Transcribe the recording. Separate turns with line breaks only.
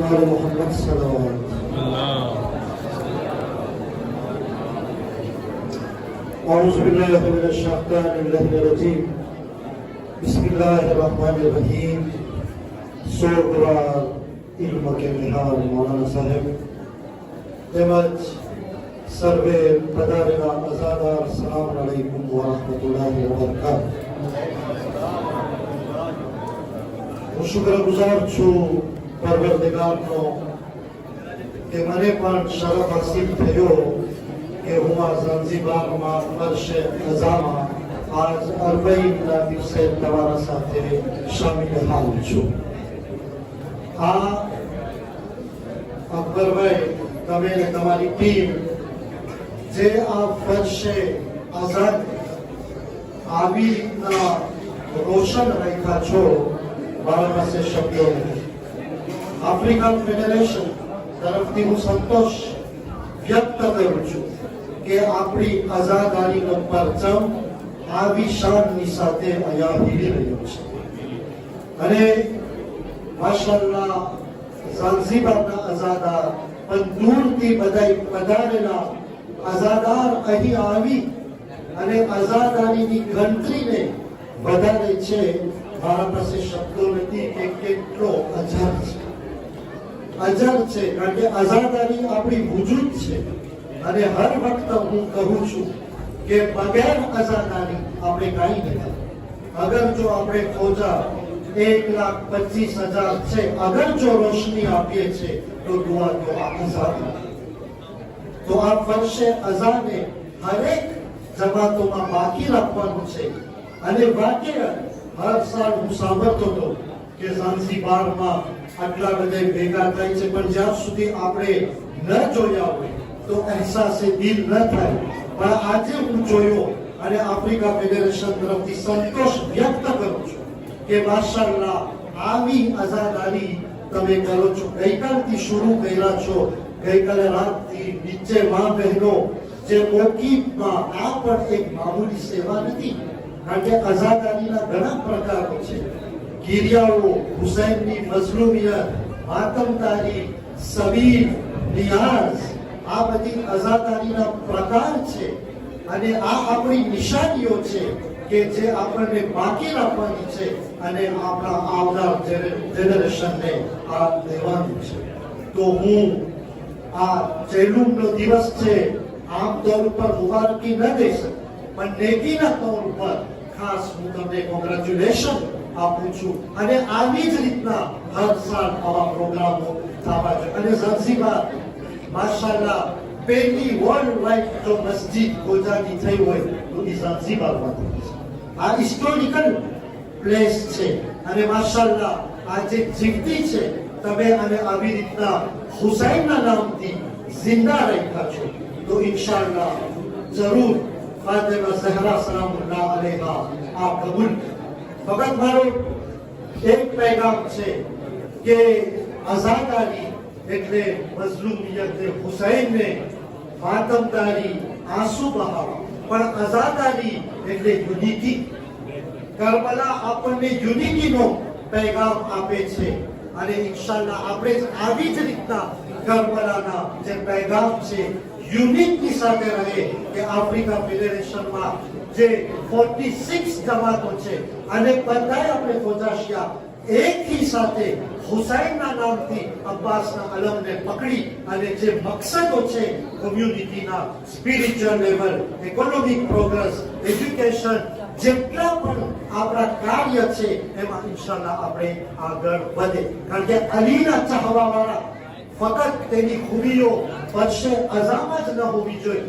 आल मोहम्मद सल्लल्लाहु औज़ु बिल्लाहि मिनश शैतानिर रजीम बिस्मिल्लाहिर रहमानिर रहीम सूरा इल्म के निहाल मौलाना साहेब તેમજ સર્વે પધારેલા અઝાદાર સલામ અલૈકુમ વરહમતુલ્લાહિ વબરકાતુહ. હું શુક્રગુજાર છું પરવરદિગારનો કે મને પણ શરફ નસીબ થયો કે હું આ ઝંઝીબારમાં વર્ષે અઝામાં આજ 40ના દિવસે તમારા સાથે શામિલ થાઉં છું. આ અકબરભાઈ તમે ને તમારી ટીમ જે આ વર્ષે આઝાદ આવી રીતના રોશન રાખ્યા છો મારા પાસે શબ્દો નથી. આફ્રિકન ફેડરેશન તરફથી હું સંતોષ વ્યક્ત કરું છું કે આપણી આઝાદારીનો પરચમ આવી શાનની સાથે અહીંયા હિલી રહ્યો છે અને માશાઅલ્લાહ ઝાંઝીબારના આઝાદાર પણ દૂરથી બધા પધારેલા આઝાદાર અહીં આવી અને આઝાદારીની ગણતરીને વધારે છે. મારા પાસે શબ્દો નથી કે કેટલો અજર છે, અજર છે, કારણ કે આઝાદારી આપણી વજૂદ છે અને હર વખત હું કહું છું કે બગેર આઝાદારી આપણે કાંઈ નથી. અગર જો આપણે ફોજા 1,25,000 છે, અગર જો રોશની આપીએ છીએ તો દુઆ તો આઝાદ. તો આ વર્ષે અઝાને હરેક જમાતોમાં બાકી રાખવાનું છે અને વાક્ય હર સાલ હું સાંભળતો હતો કે ઝાંઝીબારમાં આટલા બધા ભેગા થાય છે, પણ જ્યાં સુધી આપણે ન જોયા હોય તો અહેસાસે દિલ ન થાય. પણ આજે હું જોયો અને આફ્રિકા ફેડરેશન તરફથી સંતોષ વ્યક્ત કરું છું કે માશાઅલ્લાહ આવી આઝાદારી તમે કરો છો. ગઈકાલથી શરૂ કર્યા છો, ગઈકાલે રાતથી નીચે માં બહેનો જે મોકીફમાં આ પણ એક મામૂલી સેવા નથી, કારણ કે આઝાદારીના ઘણા પ્રકારો છે. ગિરિયાઓ, હુસૈનની મઝલુમિયત, માતમદારી, સબીર, નિયાઝ, આ બધી આઝાદારીના પ્રકાર છે અને આ આપણી નિશાનીઓ છે કે જે આપણને બાકી રાખવાની છે અને આપણા આવનાર જનરેશનને આ દેવાનું છે. તો હું આ ચેલુમનો દિવસ છે, આમ તौर ઉપર મુબારકી ન દઈ શકું, પણ નેકીના તौर ઉપર ખાસ હું તમને કોંગ્રેચ્યુલેશન આપું છું અને આવી જ રીતના હર સાલ આવા પ્રોગ્રામો થવા જોઈએ. અને ઝાંઝીબાર માશાઅલ્લાહ પહેલી વર્લ્ડ વાઇડ જો મસ્જિદ ગોજાની થઈ હોય તો એ ઝાંઝીબારમાં થઈ છે. આ હિસ્ટોરિકલ પ્લેસ છે અને માશાઅલ્લાહ આજે જીવતી છે. તમે અને આવી રીતના હુસૈનના નામથી જિંદા રાખ્યા છો તો ઇન્શાઅલ્લાહ જરૂર ફાતિમા ઝહરા સલામુલ્લાહ અલૈહા આ કબૂલ. ફક્ત મારો એક પેગામ છે કે આઝાદારી એટલે મઝલુમિયત હુસૈનને, માતમદારી આંસુ બહાવા, પણ આઝાદારી એટલે યુનિટી. કરબલા આપણને યુનિટીનો પેગામ આપે છે અને ઇન્શાઅલ્લાહ આપણે આવી જ રીતના કરબલાના જે પેગામ છે યુનિટની સાથે રહે કે આફ્રિકા ફેડરેશનમાં જે 46 જમાતો છે અને બધાય આપણે ફોજાશિયા એકની સાથે હુસૈનના નામથી અબ્બાસના અલમને પકડી અને જે મકસદો છે કોમ્યુનિટીના spiritual level, economic progress, education, જેટલા પણ આપણા કાર્ય છે એમાં ઇન્શાઅલ્લાહ આપણે આગળ વધે. કારણ કે અલીના ચાહવાવાળા ફક્ત તેની ખૂબીઓ વર્ષે અઝામાં જ ન હોવી જોઈએ.